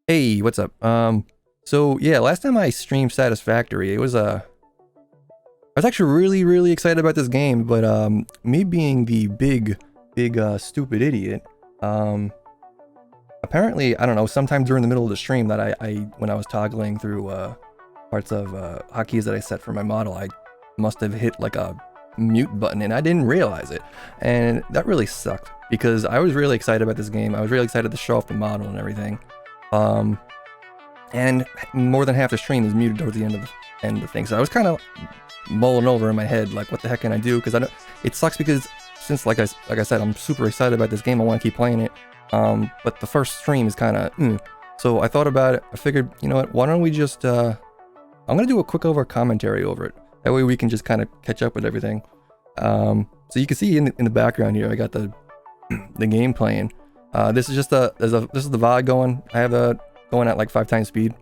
Hey, what's up? So yeah, last time I streamed Satisfactory, I was actually really excited about this game, but me being the big stupid idiot, um, apparently I don't know, sometime during the middle of the stream that I when I was toggling through parts of hotkeys that I set for my model, I must have hit like a mute button and I didn't realize it, and that really sucked because I was really excited about this game. I was really excited to show off the model and everything. Um, and more than half the stream is muted towards the end of the thing. So I was kind of mulling over in my head, like, what the heck can I do? Because I don't. It sucks because since like I said, I'm super excited about this game. I want to keep playing it. But the first stream is kind of. So I thought about it. I figured, you know what? Why don't we just? I'm gonna do a quick commentary over it. That way we can just kind of catch up with everything. So you can see in the background here, I got the game playing. This is just this is the VOD going. I have a going at like 5 times speed,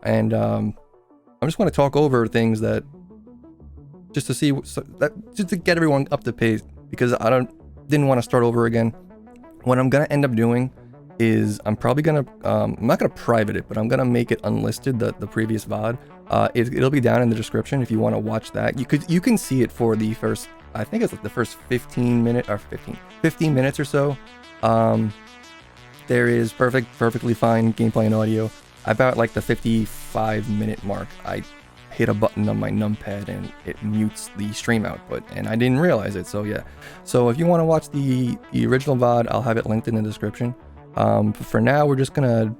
and I just want to talk over things that just to see just to get everyone up to pace, because didn't want to start over again. What I'm gonna end up doing is I'm probably gonna I'm not gonna private it, but I'm gonna make it unlisted, the previous VOD. It'll be down in the description if you want to watch that. You can see it for the first, I think it's like the first 15 minutes or so. There is perfectly fine gameplay and audio. About like the 55-minute mark, I hit a button on my numpad and it mutes the stream output, and I didn't realize it. So yeah, so if you want to watch the original VOD, I'll have it linked in the description. For now, we're just gonna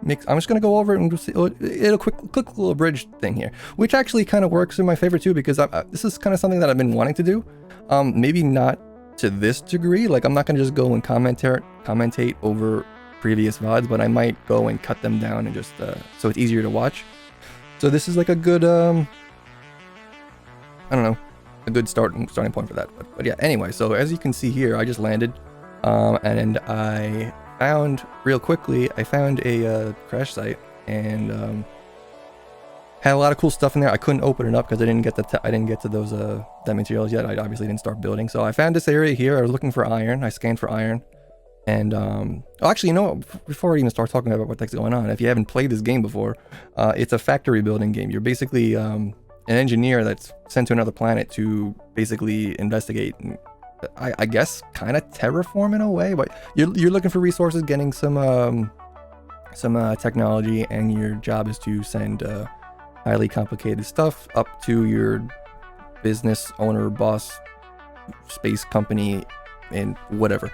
I'm just gonna go over it and just it'll quick little abridged thing here, which actually kind of works in my favor too, because this is kind of something that I've been wanting to do. Maybe not to this degree. Like, I'm not gonna just go and commentate over previous VODs, but I might go and cut them down and just so it's easier to watch. So this is like a good I don't know, a good starting point for that. But yeah, anyway, so as you can see here, I just landed, and I found real quickly, I found a crash site, and had a lot of cool stuff in there. I couldn't open it up because I didn't get to those that materials yet. I obviously didn't start building. So I found this area here. I was looking for iron. I scanned for iron, and actually, you know what? Before I even start talking about what the heck's going on, if you haven't played this game before, it's a factory building game. You're basically an engineer that's sent to another planet to basically investigate and, I guess, kind of terraform in a way. But you're looking for resources, getting some technology, and your job is to send highly complicated stuff up to your business owner, boss, space company, and whatever.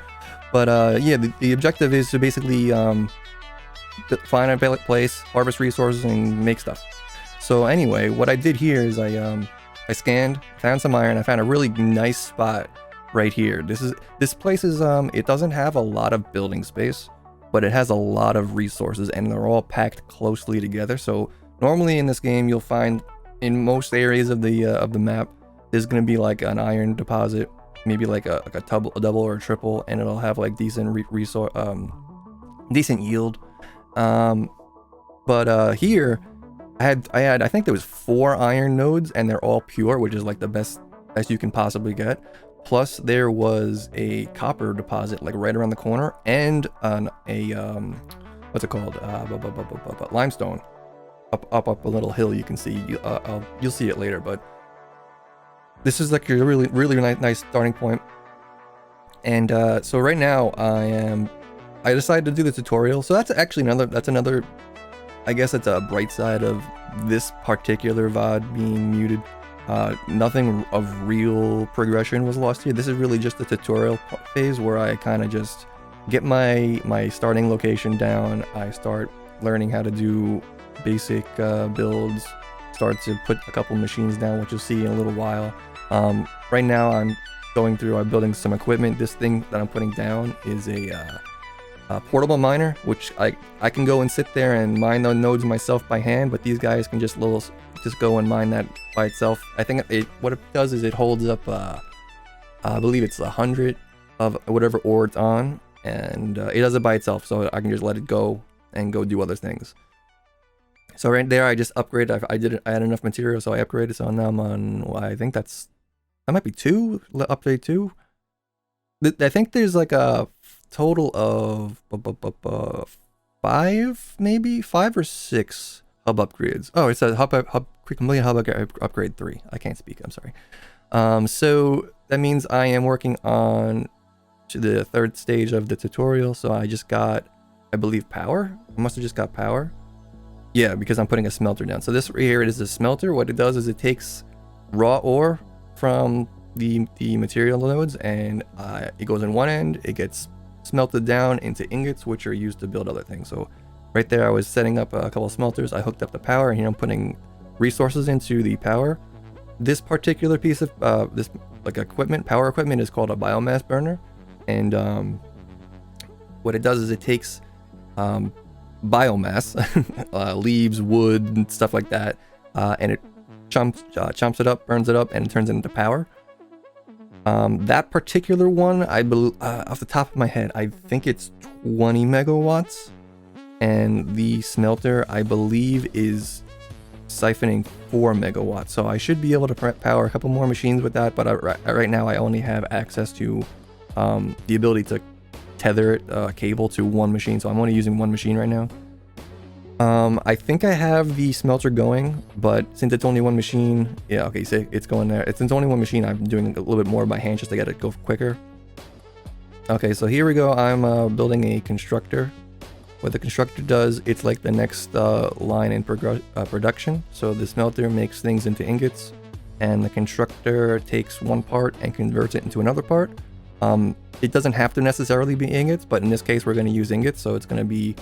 But yeah, the objective is to basically find a place, harvest resources, and make stuff. So anyway, what I did here is I scanned, found some iron. I found a really nice spot right here. This place is it doesn't have a lot of building space, but it has a lot of resources, and they're all packed closely together. So normally in this game, you'll find in most areas of the map, there's gonna be like an iron deposit, maybe like a double or a triple, and it'll have like decent decent yield. But here I think there was 4 iron nodes, and they're all pure, which is like the best you can possibly get. Plus there was a copper deposit like right around the corner, and what's it called, limestone up a little hill. You can see, you'll see it later, but this is like a really nice starting point. And so right now I decided to do the tutorial. So that's actually another, I guess it's a bright side of this particular VOD being muted. Nothing of real progression was lost here. This is really just the tutorial phase where I kind of just get my starting location down. I start learning how to do basic builds, start to put a couple machines down, which you'll see in a little while. Right now I'm building some equipment. This thing that I'm putting down is a portable miner, which I can go and sit there and mine the nodes myself by hand, but these guys can just go and mine that by itself. I think what it does is it holds up I believe it's 100 of whatever ore it's on, and it does it by itself, so I can just let it go and go do other things. So right there, I just upgraded. I had enough material, so I upgraded. So now I'm on, I think that might be 2, update 2. I think there's like a total of maybe 5 or 6 hub upgrades. Oh, it says complete hub upgrade 3. I can't speak. I'm sorry. So that means I am working on to the 3rd stage of the tutorial. So I just got, I believe, power. I must have just got power. Yeah, because I'm putting a smelter down. So this right here is a smelter. What it does is it takes raw ore from the material nodes, and it goes in one end. It gets smelted down into ingots, which are used to build other things. So right there, I was setting up a couple of smelters. I hooked up the power, and here I'm putting resources into the power. This particular piece of this like power equipment is called a biomass burner, and what it does is it takes biomass, leaves, wood, and stuff like that, and it chomps it up, burns it up, and it turns it into power. That particular one, I believe, off the top of my head, I think it's 20 megawatts, and the smelter, I believe, is siphoning 4 megawatts. So I should be able to power a couple more machines with that, but right now I only have access to the ability to tether it cable to one machine, so I'm only using one machine right now. I think I have the smelter going, but since it's only one machine, yeah, okay, so it's going there. Since it's only one machine, I'm doing a little bit more by hand just to get it go quicker. Okay, so here we go. I'm building a constructor. What the constructor does, it's like the next line in production. So the smelter makes things into ingots, and the constructor takes one part and converts it into another part. It doesn't have to necessarily be ingots, but in this case we're going to use ingots, so it's going to be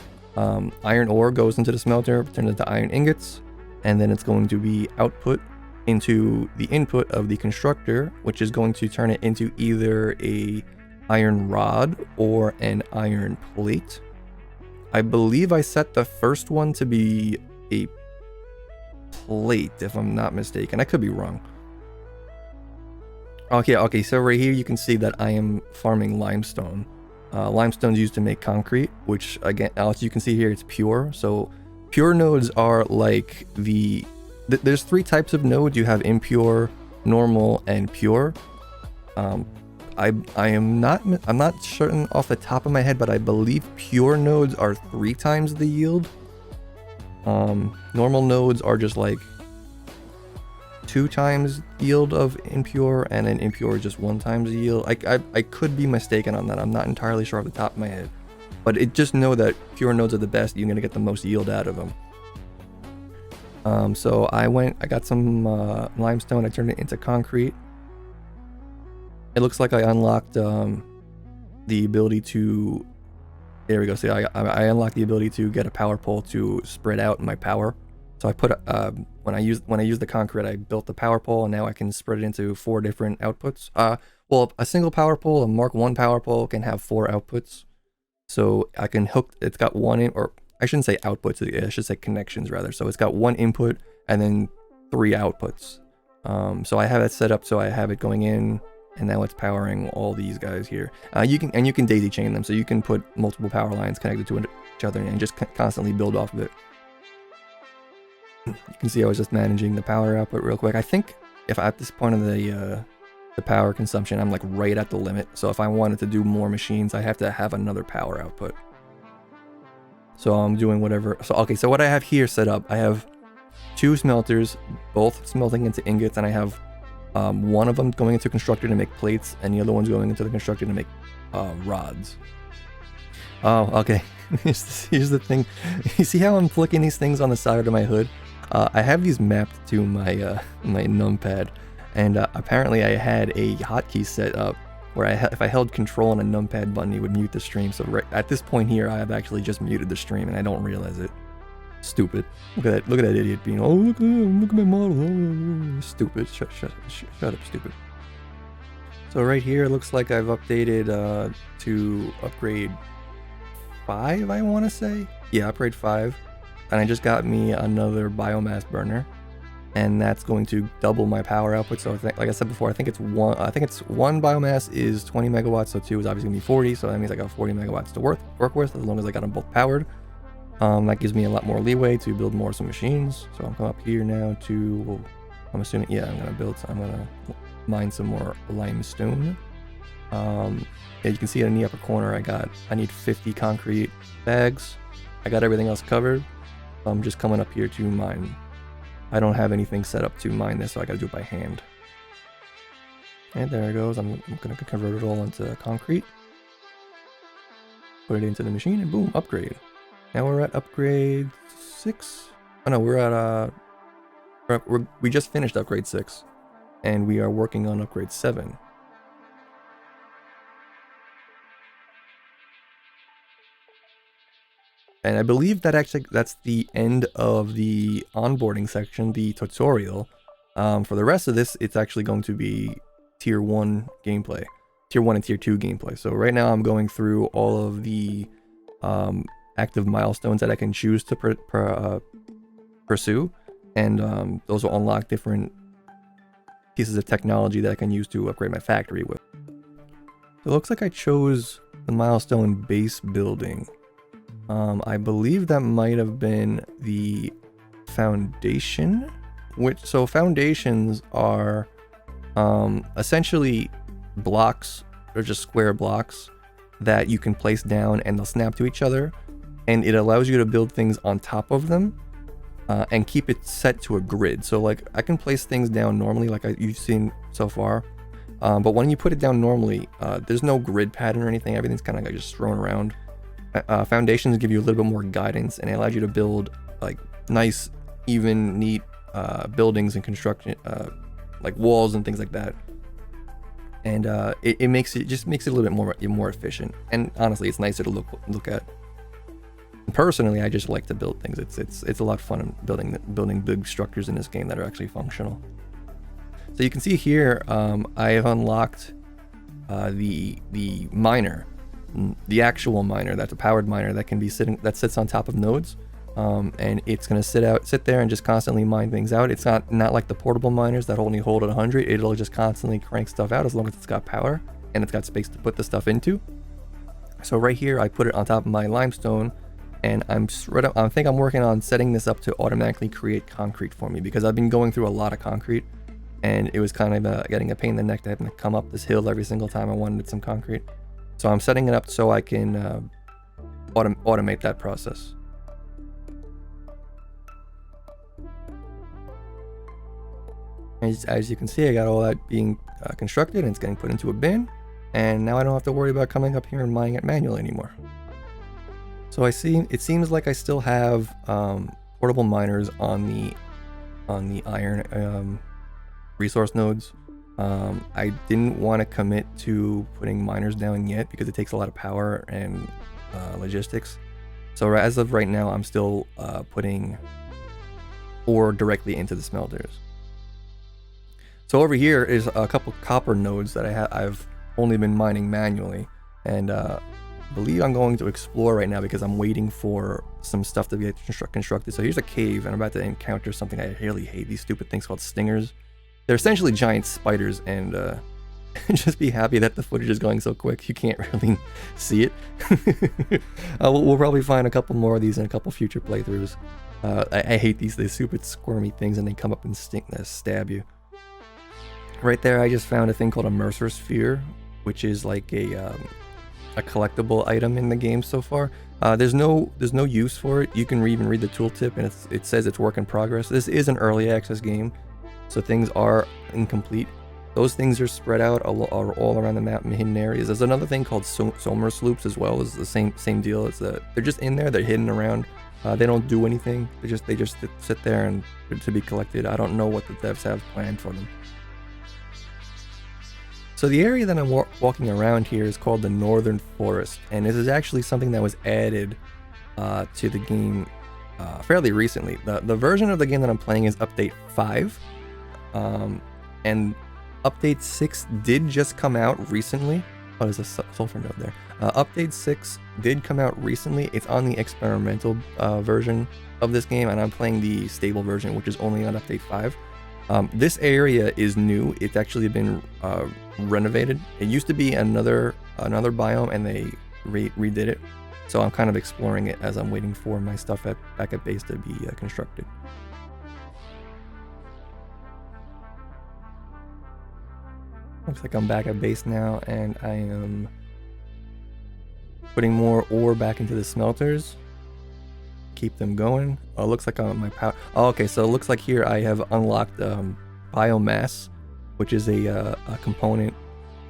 iron ore goes into the smelter, turns into iron ingots, and then it's going to be output into the input of the constructor, which is going to turn it into either a iron rod or an iron plate. I believe I set the first one to be a plate, if I'm not mistaken. I could be wrong. Okay, so right here you can see that I am farming limestone. Limestone is used to make concrete, which again, as you can see here, it's pure. So pure nodes are like there's 3 types of nodes. You have impure, normal, and pure. I'm not certain off the top of my head, but I believe pure nodes are 3 times the yield. Normal nodes are just like 2 times yield of impure, and then impure is just 1 times the yield. I could be mistaken on that. I'm not entirely sure off the top of my head, but just know that pure nodes are the best. You're gonna get the most yield out of them. So I got some limestone. I turned it into concrete. It looks like I unlocked the ability to. There we go. See, I unlocked the ability to get a power pole to spread out my power. So I put when I used the concrete, I built the power pole, and now I can spread it into 4 different outputs. Well, a single power pole, a Mark 1 power pole, can have 4 outputs. So I can hook. It's got or I shouldn't say outputs. I should say connections rather. So it's got 1 input and then 3 outputs. So I have it set up so I have it going in, and now it's powering all these guys here. You can daisy chain them, so you can put multiple power lines connected to each other and just constantly build off of it. You can see I was just managing the power output real quick. I think if at this point of the power consumption, I'm like right at the limit. So if I wanted to do more machines, I have to have another power output. So I'm doing whatever. So okay, so what I have here set up, I have 2 smelters, both smelting into ingots, and I have one of them going into constructor to make plates, and the other one's going into the constructor to make rods. Oh, okay. Here's the thing. You see how I'm flicking these things on the side of my hood? I have these mapped to my my numpad, and apparently I had a hotkey set up where if I held control on a numpad button, it would mute the stream. So right at this point here, I have actually just muted the stream, and I don't realize it. Stupid. Look at that idiot being, oh, look at my model. Stupid. Shut up, stupid. So right here, it looks like I've updated to upgrade 5, I want to say. Yeah, upgrade 5. And I just got me another biomass burner, and that's going to double my power output. So like I said before, I think it's one biomass is 20 megawatts, so 2 is obviously gonna be 40. So that means I got 40 megawatts to work with, as long as I got them both powered. That gives me a lot more leeway to build some machines. So I'm coming up here now to, I'm assuming, yeah, I'm gonna mine some more limestone. Yeah, you can see it in the upper corner. I need 50 concrete bags. I got everything else covered. I'm just coming up here to mine. I don't have anything set up to mine this, so I gotta do it by hand. And there it goes. I'm gonna convert it all into concrete. Put it into the machine and boom, upgrade. Now we're at upgrade 6. Oh no, we're at we just finished upgrade 6, and we are working on upgrade 7. And I believe that actually that's the end of the onboarding section, the tutorial. For the rest of this, it's actually going to be tier 1 gameplay, tier 1 and tier 2 gameplay. So right now I'm going through all of the active milestones that I can choose to pursue, and those will unlock different pieces of technology that I can use to upgrade my factory with. So it looks like I chose the milestone base building. I believe that might have been the foundation, so foundations are essentially blocks, or just square blocks that you can place down and they'll snap to each other, and it allows you to build things on top of them and keep it set to a grid. So like I can place things down normally like you've seen so far, but when you put it down normally, there's no grid pattern or anything. Everything's kind of like just thrown around. Foundations give you a little bit more guidance, and it allows you to build like nice, even, neat buildings and construction, like walls and things like that. And it just makes it a little bit more efficient. And honestly, it's nicer to look at. Personally, I just like to build things. It's a lot of fun building big structures in this game that are actually functional. So you can see here, I have unlocked the miner. The actual miner, that's a powered miner that can be sits on top of nodes, and it's gonna sit there and just constantly mine things out. It's not like the portable miners that only hold at 100. It'll just constantly crank stuff out as long as it's got power and it's got space to put the stuff into. So right here, I put it on top of my limestone, and I think I'm working on setting this up to automatically create concrete for me, because I've been going through a lot of concrete, and it was kind of getting a pain in the neck to have to come up this hill every single time I wanted some concrete. So I'm setting it up so I can automate that process. As you can see, I got all that being constructed, and it's getting put into a bin. And now I don't have to worry about coming up here and mining it manually anymore. So it seems like I still have portable miners on the iron resource nodes. I didn't want to commit to putting miners down yet because it takes a lot of power and logistics. So as of right now, I'm still putting ore directly into the smelters. So over here is a couple copper nodes that I've only been mining manually, and I believe I'm going to explore right now because I'm waiting for some stuff to get constructed. So here's a cave, and I'm about to encounter something I really hate, these stupid things called stingers. They're essentially giant spiders, and just be happy that the footage is going so quick you can't really see it. We'll probably find a couple more of these in a couple future playthroughs. I hate these stupid squirmy things, and they come up and stab you. Right there, I just found a thing called a Mercer Sphere, which is like a collectible item in the game so far. There's no use for it. You can even read the tooltip, and it says it's work in progress. This is an early access game, so things are incomplete. Those things are spread out all around the map in hidden areas. There's another thing called Somer Sloops as well. It's the same deal. It's they're just in there. They're hidden around. They don't do anything. They just sit there and to be collected. I don't know what the devs have planned for them. So the area that I'm walking around here is called the Northern Forest, and this is actually something that was added to the game fairly recently. The version of the game that I'm playing is update 5, and update 6 did just come out recently. Oh, there's a sulfur node there. Update 6 did come out recently. It's on the experimental version of this game, and I'm playing the stable version, which is only on update 5. This area is new. It's actually been renovated. It used to be another biome, and they redid it. So I'm kind of exploring it as I'm waiting for my stuff back at base to be constructed. Looks like I'm back at base now, and I am putting more ore back into the smelters. keep them going. Oh, it looks like my power. Oh, okay, so it looks like here I have unlocked biomass, which is a component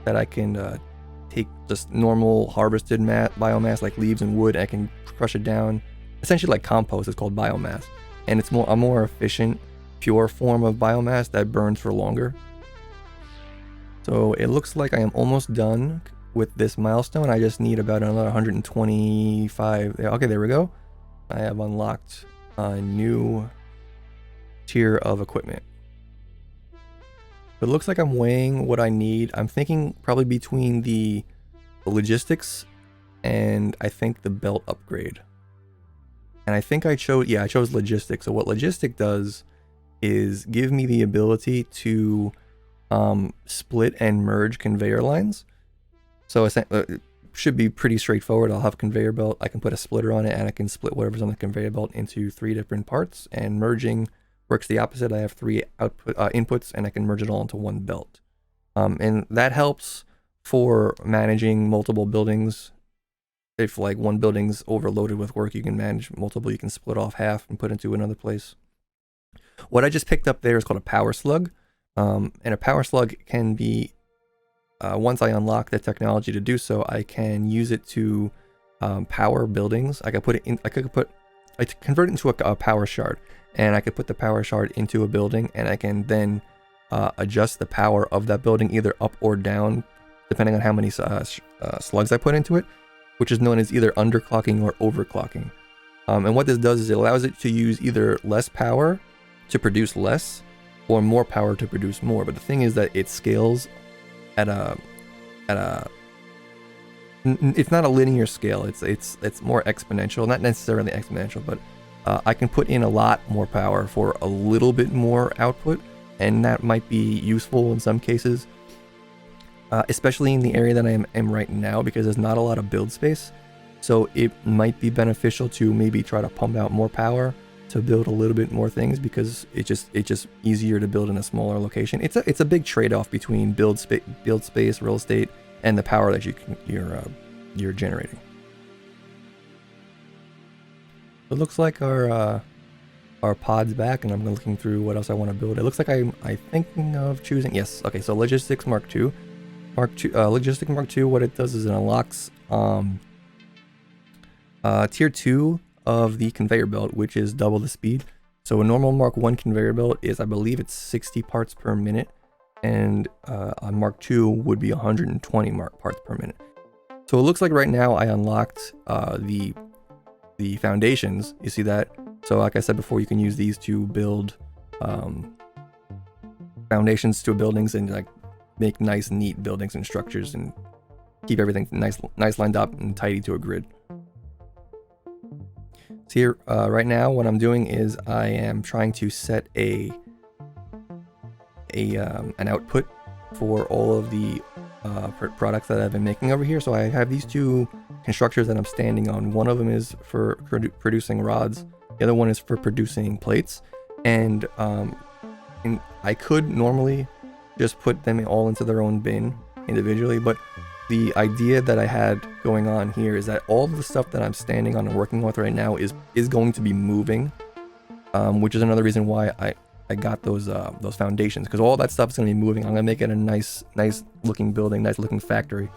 that I can take just normal harvested biomass like leaves and wood. I can crush it down, essentially like compost. It's called biomass, and it's a more efficient, pure form of biomass that burns for longer. So it looks like I am almost done with this milestone. I just need about another 125. Okay, there we go. I have unlocked a new tier of equipment. It looks like I'm weighing what I need. I'm thinking probably between the logistics and I think the belt upgrade. And I think I chose logistics. So what logistic does is give me the ability to split and merge conveyor lines. So it should be pretty straightforward. I'll have a conveyor belt. I can put a splitter on it and I can split whatever's on the conveyor belt into 3 different parts, and merging works the opposite. I have 3 inputs and I can merge it all into one belt. And that helps for managing multiple buildings. If like one building's overloaded with work, you can manage multiple. You can split off half and put into another place. What I just picked up there is called a power slug. And a power slug can be, once I unlock the technology to do so, I can use it to power buildings. I could put it in, I convert it into a power shard, and I could put the power shard into a building, and I can then adjust the power of that building either up or down, depending on how many slugs I put into it, which is known as either underclocking or overclocking. And what this does is it allows it to use either less power to produce less, or more power to produce more. But the thing is that it scales at a it's not a linear scale. It's more exponential, not necessarily exponential, but I can put in a lot more power for a little bit more output, and that might be useful in some cases, especially in the area that I am right now, because there's not a lot of build space. So it might be beneficial to maybe try to pump out more power to build a little bit more things, because it's just easier to build in a smaller location. It's a big trade-off between build space, real estate, and the power that you're generating. It looks like our pod's back, and I'm looking through what else I want to build. It looks like I'm thinking of choosing, yes, okay, so Logistics Mark II. Logistic Mark II, what it does is it unlocks tier 2 of the conveyor belt, which is double the speed. So a normal Mark 1 conveyor belt is, I believe it's 60 parts per minute, and a Mark II would be 120 parts per minute. So it looks like right now I unlocked the foundations. You see that? So like I said before, you can use these to build foundations to buildings and like make nice, neat buildings and structures and keep everything nice lined up and tidy to a grid. So here, right now, what I'm doing is I am trying to set an output for all of the products that I've been making over here. So I have these 2 constructors that I'm standing on. One of them is for producing rods. The other one is for producing plates. And I could normally just put them all into their own bin individually, but the idea that I had going on here is that all of the stuff that I'm standing on and working with right now is going to be moving, which is another reason why I got those foundations, because all that stuff is going to be moving. I'm going to make it a nice looking building, nice looking factory.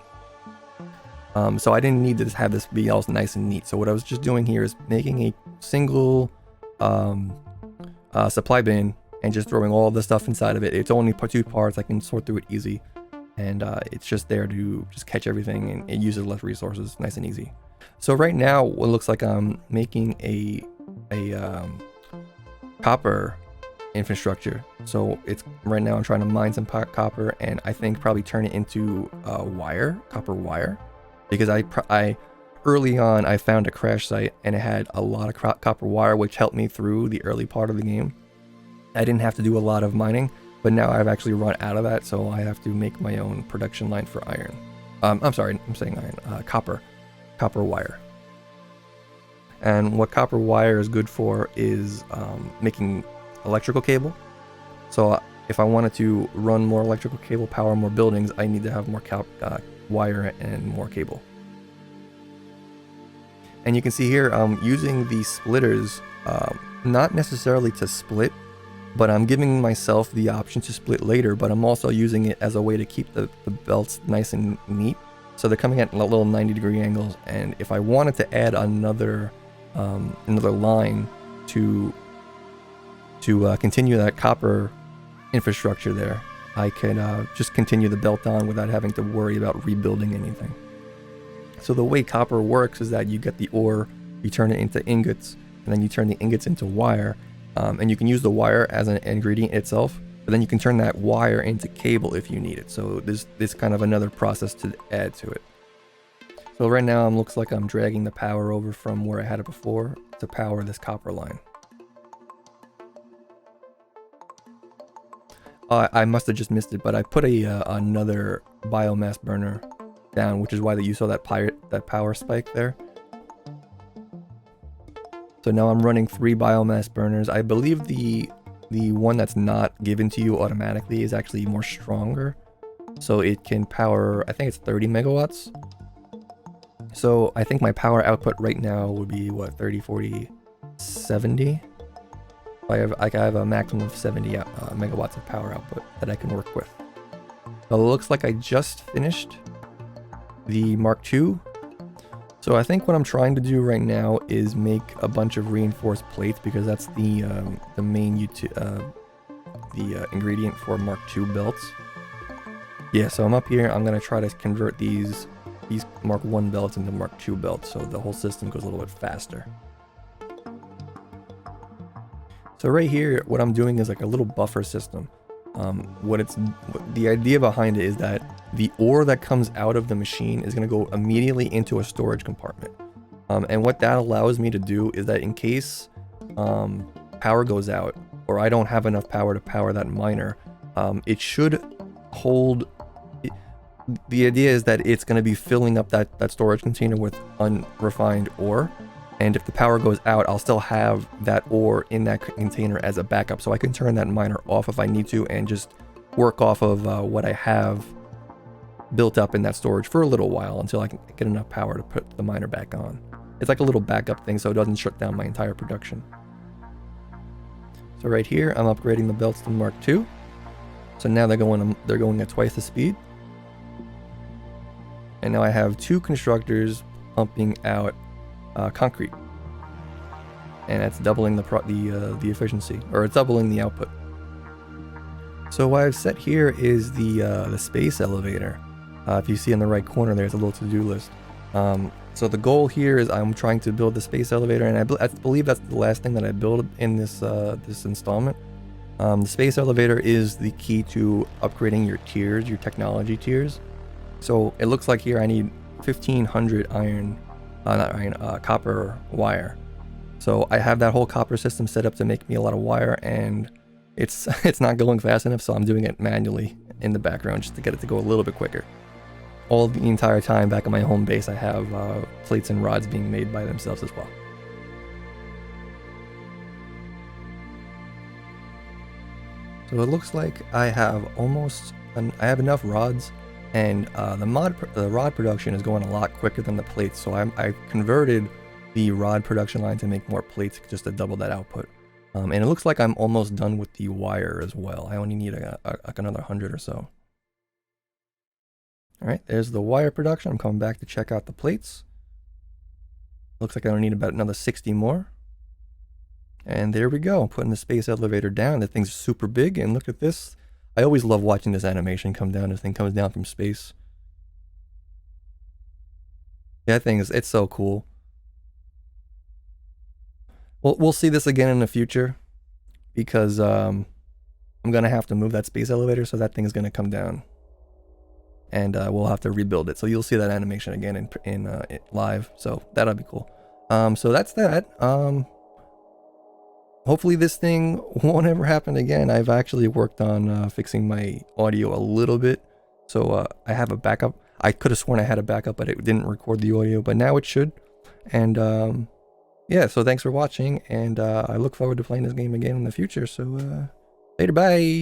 So I didn't need to have this be all nice and neat. So what I was just doing here is making a single supply bin and just throwing all the stuff inside of it. It's only 2 parts. I can sort through it easy. And it's just there to just catch everything, and it uses less resources, nice and easy. So right now, what looks like I'm making a copper infrastructure. So it's right now I'm trying to mine some copper, and I think probably turn it into copper wire, because I early on I found a crash site and it had a lot of copper wire, which helped me through the early part of the game. I didn't have to do a lot of mining. But now I've actually run out of that, so I have to make my own production line for iron. I'm sorry, I'm saying iron. Copper wire. And what copper wire is good for is making electrical cable. So if I wanted to run more electrical cable, power more buildings, I need to have more wire and more cable. And you can see here, I'm using the splitters, not necessarily to split, but I'm giving myself the option to split later, but I'm also using it as a way to keep the belts nice and neat. So they're coming at little 90-degree angles, and if I wanted to add another line to continue that copper infrastructure there, I could just continue the belt on without having to worry about rebuilding anything. So the way copper works is that you get the ore, you turn it into ingots, and then you turn the ingots into wire, and you can use the wire as an ingredient itself, but then you can turn that wire into cable if you need it. So there's kind of another process to add to it. So right now it looks like I'm dragging the power over from where I had it before to power this copper line. I must have just missed it, but I put another biomass burner down, which is why you saw that power spike there. So now I'm running 3 biomass burners. I believe the one that's not given to you automatically is actually more stronger. So it can power, I think it's 30 megawatts. So I think my power output right now would be what, 30, 40, 70? I have a maximum of 70 megawatts of power output that I can work with. So it looks like I just finished the Mark II. So I think what I'm trying to do right now is make a bunch of reinforced plates, because that's the main ingredient for Mark II belts. Yeah, so I'm up here. I'm gonna try to convert these Mark I belts into Mark II belts, so the whole system goes a little bit faster. So right here, what I'm doing is like a little buffer system. The idea behind it is that the ore that comes out of the machine is going to go immediately into a storage compartment. And what that allows me to do is that in case power goes out, or I don't have enough power to power that miner, it should hold. The idea is that it's going to be filling up that storage container with unrefined ore. And if the power goes out, I'll still have that ore in that container as a backup. So I can turn that miner off if I need to and just work off of what I have built up in that storage for a little while until I can get enough power to put the miner back on. It's like a little backup thing so it doesn't shut down my entire production. So right here, I'm upgrading the belts to Mark II. So now they're going at twice the speed. And now I have 2 constructors pumping out concrete, and that's doubling the efficiency, or it's doubling the output. So what I've set here is the space elevator. If you see in the right corner, there's a little to-do list. So the goal here is I'm trying to build the space elevator, and I believe that's the last thing that I build in this installment. The space elevator is the key to upgrading your tiers, your technology tiers. So it looks like here I need 1500 copper wire. So I have that whole copper system set up to make me a lot of wire, and it's not going fast enough, so I'm doing it manually in the background just to get it to go a little bit quicker. All the entire time back at my home base, I have plates and rods being made by themselves as well. So it looks like I have enough rods, and the rod production is going a lot quicker than the plates. So I converted the rod production line to make more plates just to double that output. And it looks like I'm almost done with the wire as well. I only need like another 100 or so. All right, there's the wire production. I'm coming back to check out the plates. Looks like I only need about another 60 more. And there we go. I'm putting the space elevator down. The thing's super big, and look at this. I always love watching this animation come down. This thing comes down from space. Yeah, that thing it's so cool. We'll see this again in the future, because I'm gonna have to move that space elevator, so that thing is gonna come down, and we'll have to rebuild it. So you'll see that animation again in live. So that'll be cool. So that's that. Hopefully this thing won't ever happen again. I've actually worked on fixing my audio a little bit, so I have a backup. I could have sworn I had a backup, but it didn't record the audio, but now it should. And yeah, so thanks for watching, and I look forward to playing this game again in the future. So later, bye.